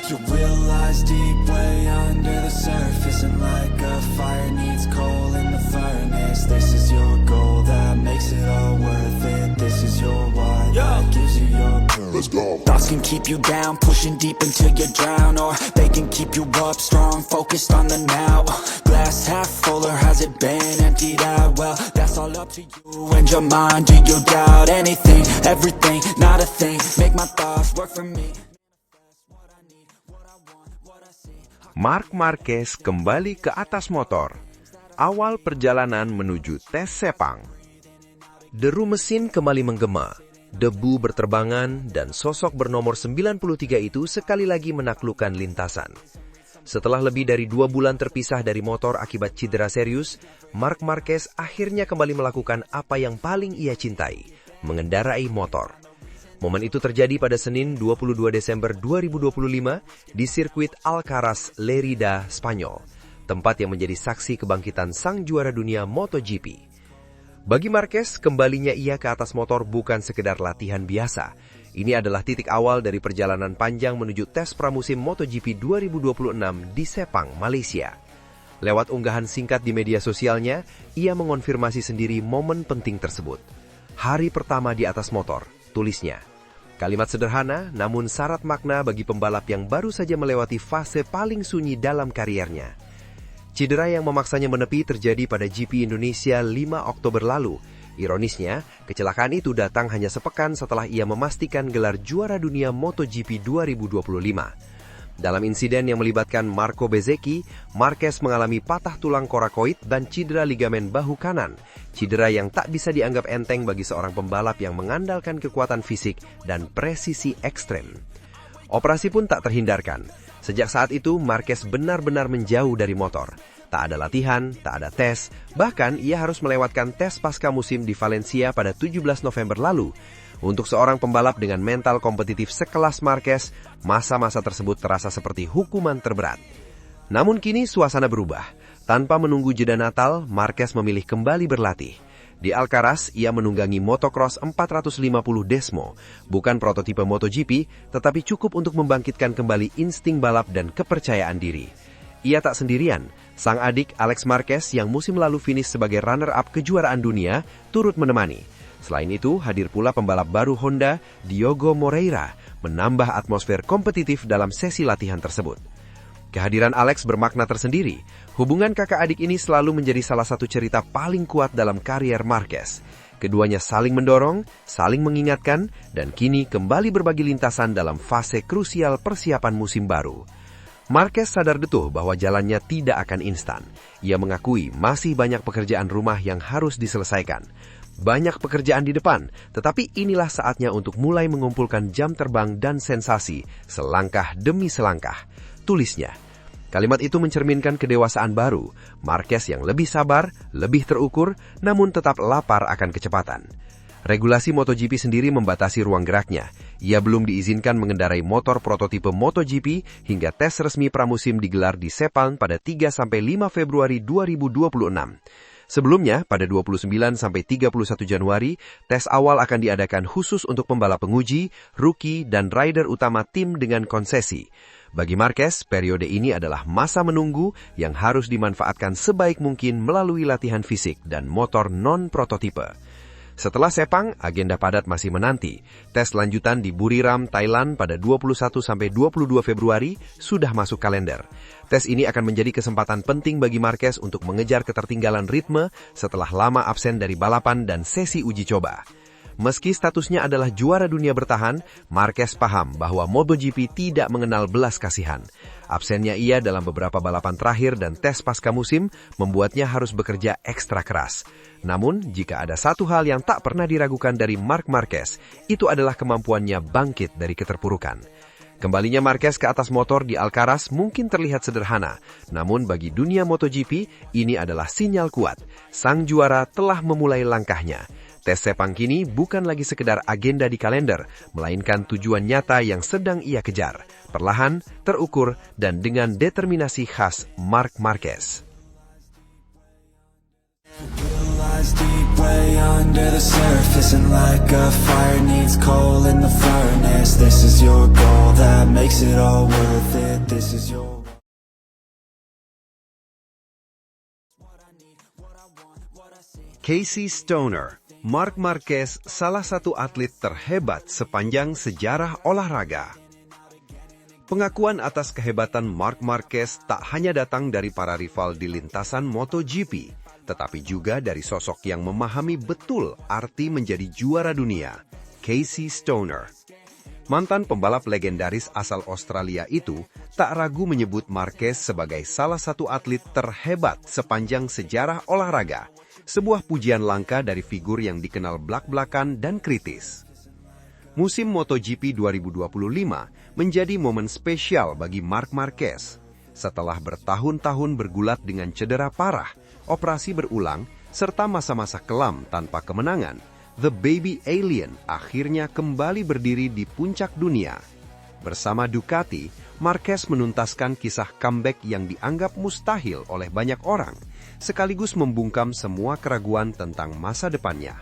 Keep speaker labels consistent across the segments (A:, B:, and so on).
A: Your will lies deep way under the surface, and like a fire needs coal in the furnace. This is your goal that makes it all worth it. This is your why that gives you your purpose. Let's go. Thoughts can keep you down, pushing deep until you drown, or they can keep you up strong, focused on the now. Glass half full, or has it been emptied out? Well, that's all up to you and your mind. Do you doubt anything, everything, not a thing? Make my thoughts work for me.
B: Marc Marquez kembali ke atas motor. Awal perjalanan menuju tes Sepang. Deru mesin kembali menggema. Debu berterbangan dan sosok bernomor 93 itu sekali lagi menaklukkan lintasan. Setelah lebih dari 2 bulan terpisah dari motor akibat cedera serius, Marc Marquez akhirnya kembali melakukan apa yang paling ia cintai, mengendarai motor. Momen itu terjadi pada Senin 22 Desember 2025 di sirkuit Alcaraz Lerida, Spanyol, tempat yang menjadi saksi kebangkitan sang juara dunia MotoGP. Bagi Marquez, kembalinya ia ke atas motor bukan sekedar latihan biasa. Ini adalah titik awal dari perjalanan panjang menuju tes pramusim MotoGP 2026 di Sepang, Malaysia. Lewat unggahan singkat di media sosialnya, ia mengonfirmasi sendiri momen penting tersebut. Hari pertama di atas motor, tulisnya. Kalimat sederhana, namun syarat makna bagi pembalap yang baru saja melewati fase paling sunyi dalam kariernya. Cedera yang memaksanya menepi terjadi pada GP Indonesia 5 Oktober lalu. Ironisnya, kecelakaan itu datang hanya sepekan setelah ia memastikan gelar juara dunia MotoGP 2025. Dalam insiden yang melibatkan Marco Bezzecchi, Marquez mengalami patah tulang korakoid dan cedera ligamen bahu kanan. Cedera yang tak bisa dianggap enteng bagi seorang pembalap yang mengandalkan kekuatan fisik dan presisi ekstrem. Operasi pun tak terhindarkan. Sejak saat itu, Marquez benar-benar menjauh dari motor. Tak ada latihan, tak ada tes, bahkan ia harus melewatkan tes pasca musim di Valencia pada 17 November lalu. Untuk seorang pembalap dengan mental kompetitif sekelas Marquez, masa-masa tersebut terasa seperti hukuman terberat. Namun kini suasana berubah. Tanpa menunggu jeda Natal, Marquez memilih kembali berlatih. Di Alcaraz, ia menunggangi motocross 450 Desmo, bukan prototipe MotoGP, tetapi cukup untuk membangkitkan kembali insting balap dan kepercayaan diri. Ia tak sendirian, sang adik Alex Marquez yang musim lalu finish sebagai runner-up kejuaraan dunia, turut menemani. Selain itu, hadir pula pembalap baru Honda, Diogo Moreira, menambah atmosfer kompetitif dalam sesi latihan tersebut. Kehadiran Alex bermakna tersendiri. Hubungan kakak adik ini selalu menjadi salah satu cerita paling kuat dalam karier Marquez. Keduanya saling mendorong, saling mengingatkan, dan kini kembali berbagi lintasan dalam fase krusial persiapan musim baru. Marquez sadar betul bahwa jalannya tidak akan instan. Ia mengakui masih banyak pekerjaan rumah yang harus diselesaikan. Banyak pekerjaan di depan, tetapi inilah saatnya untuk mulai mengumpulkan jam terbang dan sensasi, selangkah demi selangkah. Tulisnya. Kalimat itu mencerminkan kedewasaan baru, Marquez yang lebih sabar, lebih terukur, namun tetap lapar akan kecepatan. Regulasi MotoGP sendiri membatasi ruang geraknya. Ia belum diizinkan mengendarai motor prototipe MotoGP hingga tes resmi pramusim digelar di Sepang pada 3-5 Februari 2026. Sebelumnya, pada 29-31 Januari, tes awal akan diadakan khusus untuk pembalap penguji, rookie, dan rider utama tim dengan konsesi. Bagi Marquez, periode ini adalah masa menunggu yang harus dimanfaatkan sebaik mungkin melalui latihan fisik dan motor non-prototipe. Setelah Sepang, agenda padat masih menanti. Tes lanjutan di Buriram, Thailand pada 21-22 Februari sudah masuk kalender. Tes ini akan menjadi kesempatan penting bagi Marquez untuk mengejar ketertinggalan ritme setelah lama absen dari balapan dan sesi uji coba. Meski statusnya adalah juara dunia bertahan, Marquez paham bahwa MotoGP tidak mengenal belas kasihan. Absennya ia dalam beberapa balapan terakhir dan tes pasca musim membuatnya harus bekerja ekstra keras. Namun, jika ada satu hal yang tak pernah diragukan dari Marc Marquez, itu adalah kemampuannya bangkit dari keterpurukan. Kembalinya Marquez ke atas motor di Alcaraz mungkin terlihat sederhana, namun bagi dunia MotoGP, ini adalah sinyal kuat. Sang juara telah memulai langkahnya. Tes Sepang kini bukan lagi sekedar agenda di kalender, melainkan tujuan nyata yang sedang ia kejar. Perlahan, terukur, dan dengan determinasi khas Marc Marquez.
A: Deep way under the surface, and like a fire needs coal in the furnace. This is your goal that makes it all worth it. This is your
B: Casey Stoner, Marc Marquez salah satu atlet terhebat sepanjang sejarah olahraga. Pengakuan atas kehebatan Marc Marquez tak hanya datang dari para rival di lintasan MotoGP, tetapi juga dari sosok yang memahami betul arti menjadi juara dunia, Casey Stoner. Mantan pembalap legendaris asal Australia itu tak ragu menyebut Marquez sebagai salah satu atlet terhebat sepanjang sejarah olahraga, sebuah pujian langka dari figur yang dikenal blak-blakan dan kritis. Musim MotoGP 2025 menjadi momen spesial bagi Marc Marquez. Setelah bertahun-tahun bergulat dengan cedera parah, operasi berulang, serta masa-masa kelam tanpa kemenangan, The Baby Alien akhirnya kembali berdiri di puncak dunia. Bersama Ducati, Marquez menuntaskan kisah comeback yang dianggap mustahil oleh banyak orang, sekaligus membungkam semua keraguan tentang masa depannya.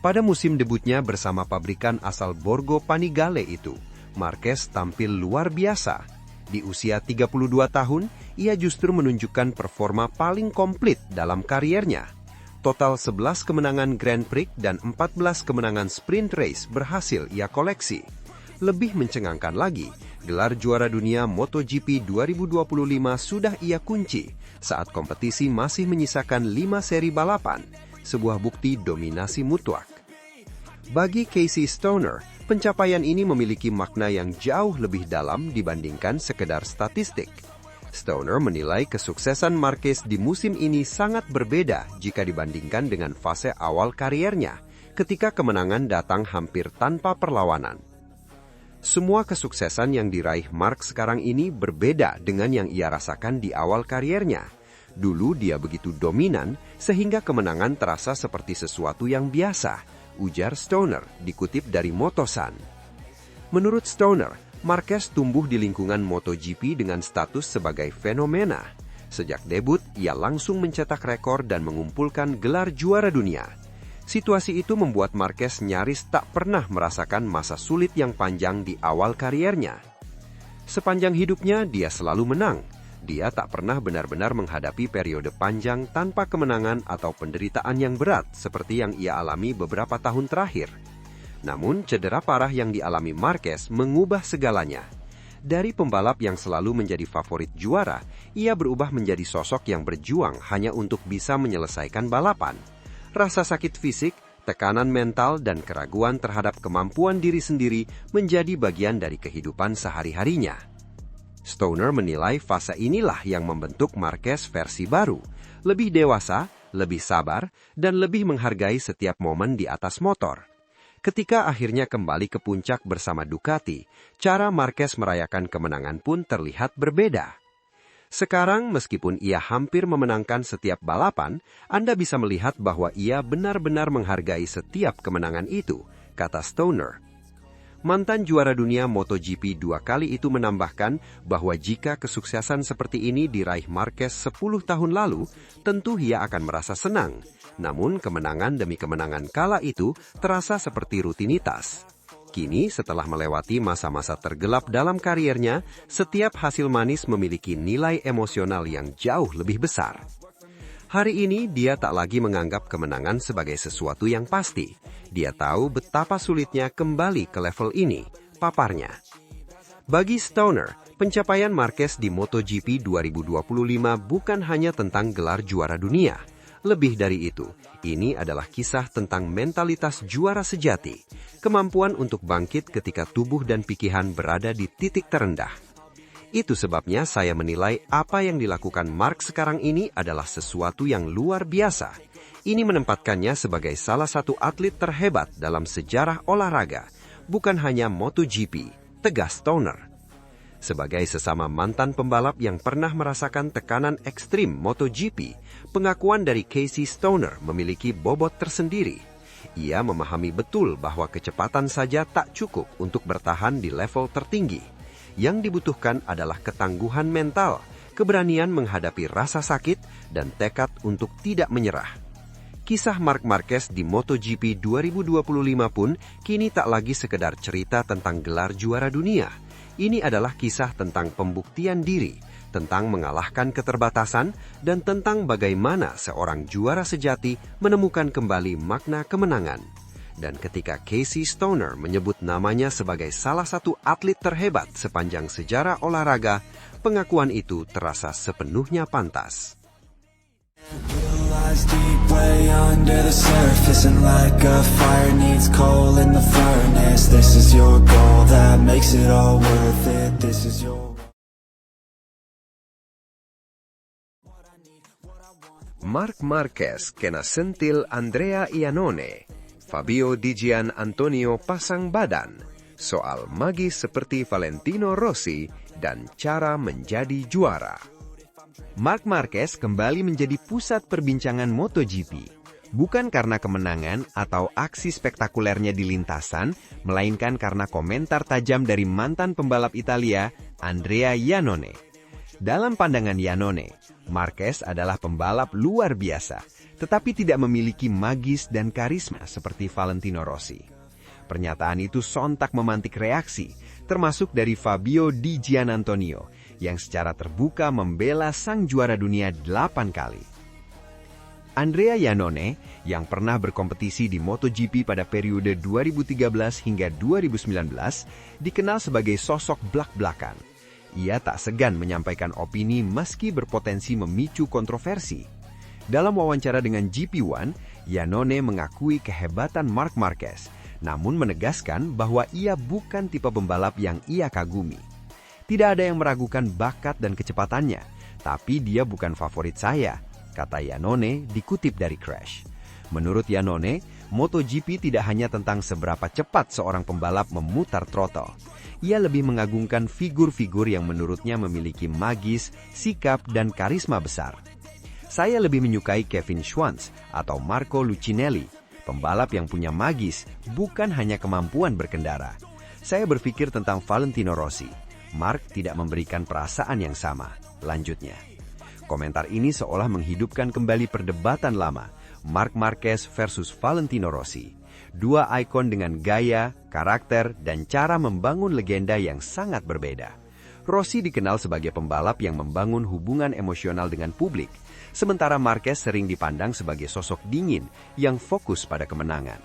B: Pada musim debutnya bersama pabrikan asal Borgo Panigale itu, Marquez tampil luar biasa. Di usia 32 tahun, ia justru menunjukkan performa paling komplit dalam kariernya. Total 11 kemenangan Grand Prix dan 14 kemenangan sprint race berhasil ia koleksi. Lebih mencengangkan lagi, gelar juara dunia MotoGP 2025 sudah ia kunci saat kompetisi masih menyisakan 5 seri balapan, sebuah bukti dominasi mutlak. Bagi Casey Stoner, pencapaian ini memiliki makna yang jauh lebih dalam dibandingkan sekedar statistik. Stoner menilai kesuksesan Marquez di musim ini sangat berbeda jika dibandingkan dengan fase awal kariernya, ketika kemenangan datang hampir tanpa perlawanan. Semua kesuksesan yang diraih Marc sekarang ini berbeda dengan yang ia rasakan di awal kariernya. Dulu dia begitu dominan sehingga kemenangan terasa seperti sesuatu yang biasa, ujar Stoner dikutip dari Motosan. Menurut Stoner, Marquez tumbuh di lingkungan MotoGP dengan status sebagai fenomena. Sejak debut, ia langsung mencetak rekor dan mengumpulkan gelar juara dunia. Situasi itu membuat Marquez nyaris tak pernah merasakan masa sulit yang panjang di awal kariernya. Sepanjang hidupnya, dia selalu menang. Dia tak pernah benar-benar menghadapi periode panjang tanpa kemenangan atau penderitaan yang berat seperti yang ia alami beberapa tahun terakhir. Namun, cedera parah yang dialami Marquez mengubah segalanya. Dari pembalap yang selalu menjadi favorit juara, ia berubah menjadi sosok yang berjuang hanya untuk bisa menyelesaikan balapan. Rasa sakit fisik, tekanan mental, dan keraguan terhadap kemampuan diri sendiri menjadi bagian dari kehidupan sehari-harinya. Stoner menilai fase inilah yang membentuk Marquez versi baru, lebih dewasa, lebih sabar, dan lebih menghargai setiap momen di atas motor. Ketika akhirnya kembali ke puncak bersama Ducati, cara Marquez merayakan kemenangan pun terlihat berbeda. Sekarang, meskipun ia hampir memenangkan setiap balapan, Anda bisa melihat bahwa ia benar-benar menghargai setiap kemenangan itu, kata Stoner. Mantan juara dunia MotoGP 2 kali itu menambahkan bahwa jika kesuksesan seperti ini diraih Marquez 10 tahun lalu, tentu ia akan merasa senang. Namun kemenangan demi kemenangan kala itu terasa seperti rutinitas. Kini setelah melewati masa-masa tergelap dalam kariernya, setiap hasil manis memiliki nilai emosional yang jauh lebih besar. Hari ini dia tak lagi menganggap kemenangan sebagai sesuatu yang pasti. Dia tahu betapa sulitnya kembali ke level ini, paparnya. Bagi Stoner, pencapaian Marquez di MotoGP 2025 bukan hanya tentang gelar juara dunia. Lebih dari itu, ini adalah kisah tentang mentalitas juara sejati, kemampuan untuk bangkit ketika tubuh dan pikiran berada di titik terendah. Itu sebabnya saya menilai apa yang dilakukan Marc sekarang ini adalah sesuatu yang luar biasa. Ini menempatkannya sebagai salah satu atlet terhebat dalam sejarah olahraga, bukan hanya MotoGP, tegas Stoner. Sebagai sesama mantan pembalap yang pernah merasakan tekanan ekstrim MotoGP, pengakuan dari Casey Stoner memiliki bobot tersendiri. Ia memahami betul bahwa kecepatan saja tak cukup untuk bertahan di level tertinggi. Yang dibutuhkan adalah ketangguhan mental, keberanian menghadapi rasa sakit, dan tekad untuk tidak menyerah. Kisah Marc Marquez di MotoGP 2025 pun kini tak lagi sekedar cerita tentang gelar juara dunia. Ini adalah kisah tentang pembuktian diri, tentang mengalahkan keterbatasan, dan tentang bagaimana seorang juara sejati menemukan kembali makna kemenangan. Dan ketika Casey Stoner menyebut namanya sebagai salah satu atlet terhebat sepanjang sejarah olahraga, pengakuan itu terasa sepenuhnya pantas.
A: Lies deep way under the surface, and like a fire needs coal in the furnace. This is your goal that makes it all worth it. This is your...
B: Marc Marquez kena sentil Andrea Iannone. Fabio Di Giannantonio pasang badan soal magis seperti Valentino Rossi dan cara menjadi juara. Marc Marquez kembali menjadi pusat perbincangan MotoGP, bukan karena kemenangan atau aksi spektakulernya di lintasan, melainkan karena komentar tajam dari mantan pembalap Italia, Andrea Iannone. Dalam pandangan Iannone, Marquez adalah pembalap luar biasa, tetapi tidak memiliki magis dan karisma seperti Valentino Rossi. Pernyataan itu sontak memantik reaksi, termasuk dari Fabio Di Giannantonio, yang secara terbuka membela sang juara dunia 8 kali. Andrea Iannone, yang pernah berkompetisi di MotoGP pada periode 2013 hingga 2019, dikenal sebagai sosok blak-blakan. Ia tak segan menyampaikan opini meski berpotensi memicu kontroversi. Dalam wawancara dengan GP1, Iannone mengakui kehebatan Marc Marquez, namun menegaskan bahwa ia bukan tipe pembalap yang ia kagumi. Tidak ada yang meragukan bakat dan kecepatannya, tapi dia bukan favorit saya, kata Iannone dikutip dari Crash. Menurut Iannone, MotoGP tidak hanya tentang seberapa cepat seorang pembalap memutar throttle. Ia lebih mengagungkan figur-figur yang menurutnya memiliki magis, sikap, dan karisma besar. Saya lebih menyukai Kevin Schwantz atau Marco Lucinelli, pembalap yang punya magis, bukan hanya kemampuan berkendara. Saya berpikir tentang Valentino Rossi. Marc tidak memberikan perasaan yang sama, lanjutnya. Komentar ini seolah menghidupkan kembali perdebatan lama, Marc Marquez versus Valentino Rossi. Dua ikon dengan gaya, karakter, dan cara membangun legenda yang sangat berbeda. Rossi dikenal sebagai pembalap yang membangun hubungan emosional dengan publik, sementara Marquez sering dipandang sebagai sosok dingin yang fokus pada kemenangan.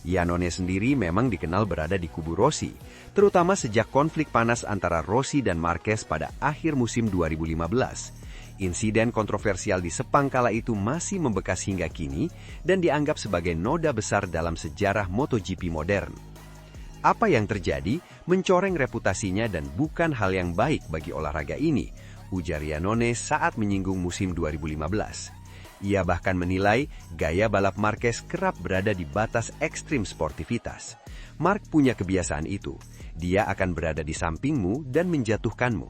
B: Iannone sendiri memang dikenal berada di kubu Rossi, terutama sejak konflik panas antara Rossi dan Marquez pada akhir musim 2015. Insiden kontroversial di Sepang kala itu masih membekas hingga kini dan dianggap sebagai noda besar dalam sejarah MotoGP modern. Apa yang terjadi mencoreng reputasinya dan bukan hal yang baik bagi olahraga ini, ujar Iannone saat menyinggung musim 2015. Ia bahkan menilai gaya balap Marquez kerap berada di batas ekstrim sportivitas. Marc punya kebiasaan itu, dia akan berada di sampingmu dan menjatuhkanmu.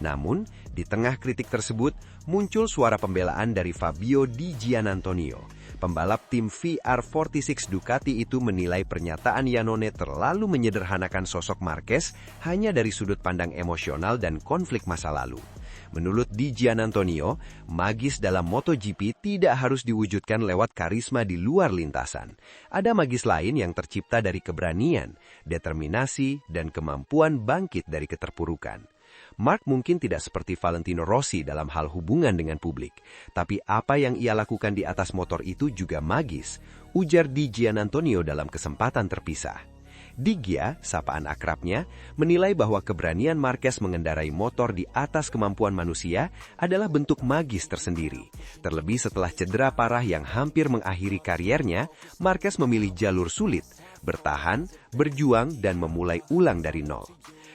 B: Namun, di tengah kritik tersebut, muncul suara pembelaan dari Fabio Di Giannantonio. Pembalap tim VR46 Ducati itu menilai pernyataan Iannone terlalu menyederhanakan sosok Marquez hanya dari sudut pandang emosional dan konflik masa lalu. Menurut Di Giannantonio, magis dalam MotoGP tidak harus diwujudkan lewat karisma di luar lintasan. Ada magis lain yang tercipta dari keberanian, determinasi, dan kemampuan bangkit dari keterpurukan. Marc mungkin tidak seperti Valentino Rossi dalam hal hubungan dengan publik, tapi apa yang ia lakukan di atas motor itu juga magis, ujar Di Giannantonio dalam kesempatan terpisah. Di Gia, sapaan akrabnya, menilai bahwa keberanian Marquez mengendarai motor di atas kemampuan manusia adalah bentuk magis tersendiri. Terlebih setelah cedera parah yang hampir mengakhiri kariernya, Marquez memilih jalur sulit, bertahan, berjuang, dan memulai ulang dari nol.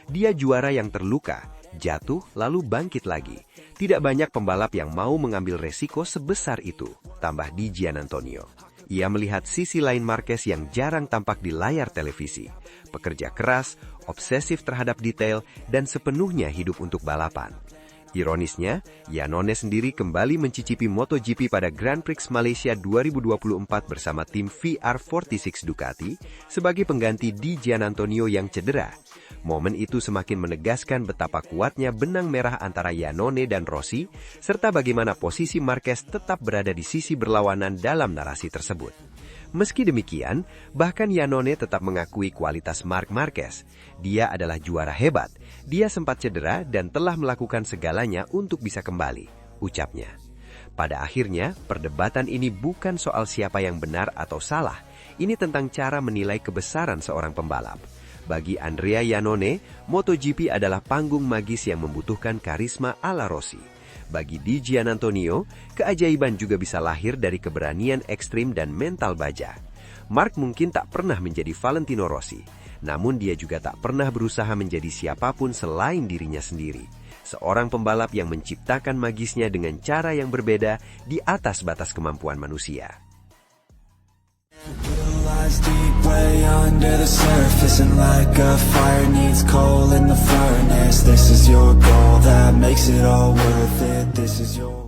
B: Dia juara yang terluka, jatuh lalu bangkit lagi. Tidak banyak pembalap yang mau mengambil resiko sebesar itu, tambah Di Giannantonio. Ia melihat sisi lain Marquez yang jarang tampak di layar televisi. Pekerja keras, obsesif terhadap detail, dan sepenuhnya hidup untuk balapan. Ironisnya, Iannone sendiri kembali mencicipi MotoGP pada Grand Prix Malaysia 2024 bersama tim VR46 Ducati sebagai pengganti Di Giannantonio yang cedera. Momen itu semakin menegaskan betapa kuatnya benang merah antara Iannone dan Rossi, serta bagaimana posisi Marquez tetap berada di sisi berlawanan dalam narasi tersebut.
C: Meski demikian, bahkan Iannone tetap mengakui kualitas Marc Marquez. Dia adalah juara hebat. Dia sempat cedera dan telah melakukan segalanya untuk bisa kembali, ucapnya. Pada akhirnya, perdebatan ini bukan soal siapa yang benar atau salah. Ini tentang cara menilai kebesaran seorang pembalap. Bagi Andrea Iannone, MotoGP adalah panggung magis yang membutuhkan karisma ala Rossi. Bagi Di Giannantonio, keajaiban juga bisa lahir dari keberanian ekstrim dan mental baja. Marc mungkin tak pernah menjadi Valentino Rossi, namun dia juga tak pernah berusaha menjadi siapapun selain dirinya sendiri. Seorang pembalap yang menciptakan magisnya dengan cara yang berbeda di atas batas kemampuan manusia.
A: Lies deep way under the surface, and like a fire needs coal in the furnace. This is your goal that makes it all worth it. This is your